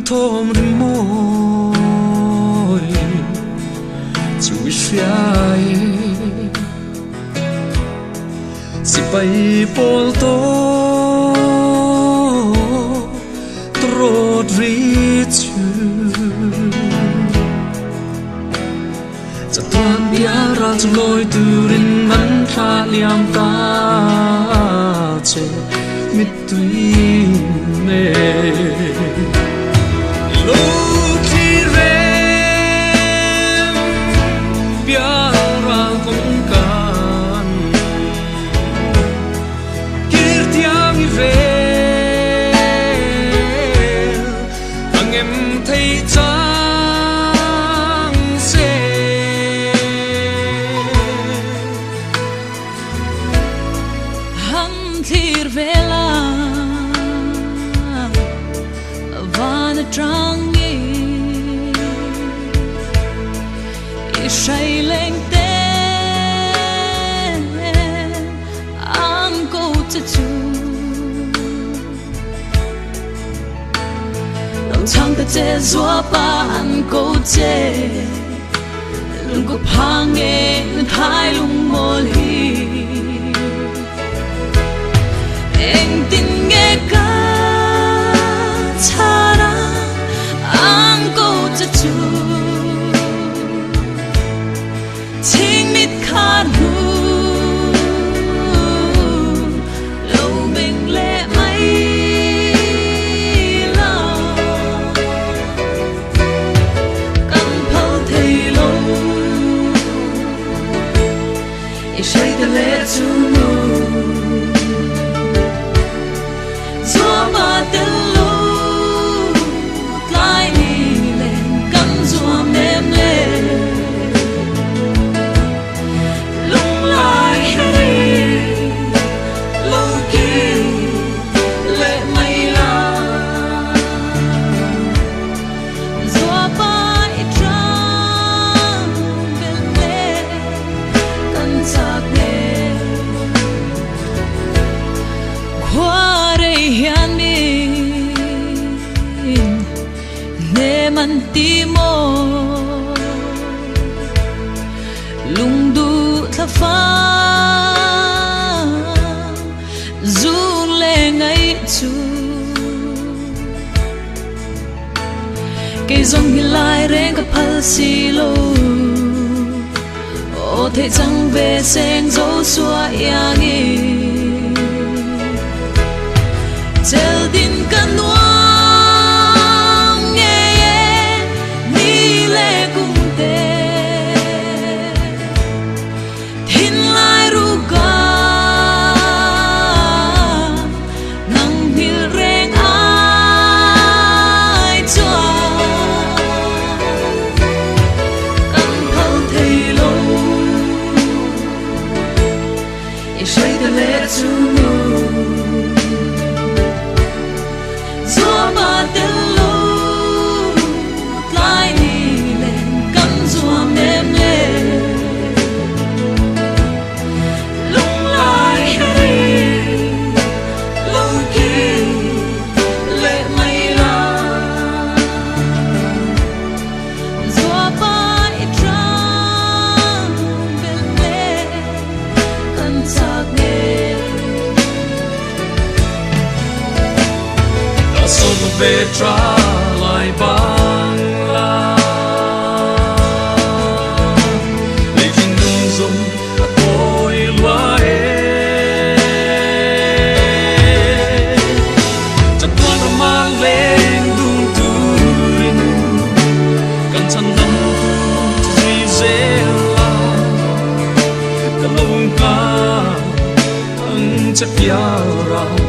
thom rin môi chui fiai si bay pol to trot ri chu chatuan biara chu loi turin man tha liam ta che mit tui ne lo ki rem biara kong kan kir tiang ve ang em thei chang se hang thir vela vana trangi ishai leng ten ang go to chu long chang ta che zua pa an go che lung ko phang e thai lung mol hi eng tin nghe ca chara ang go to chu ching mit khan hu lo bing le mai lo kan phal thei lo e shai de le chu man ti mo lung du tha fa zu le ngai chu ke zong hi lai reng ka phal si lo o the chang ve seng zo xua yang e tel din kan về trả lại bằng lang để xin dung dung tôi loa chẳng qua nó mang lên đung turin cần chân đâm gì dễ là cả lông ca ăn chắc ya ra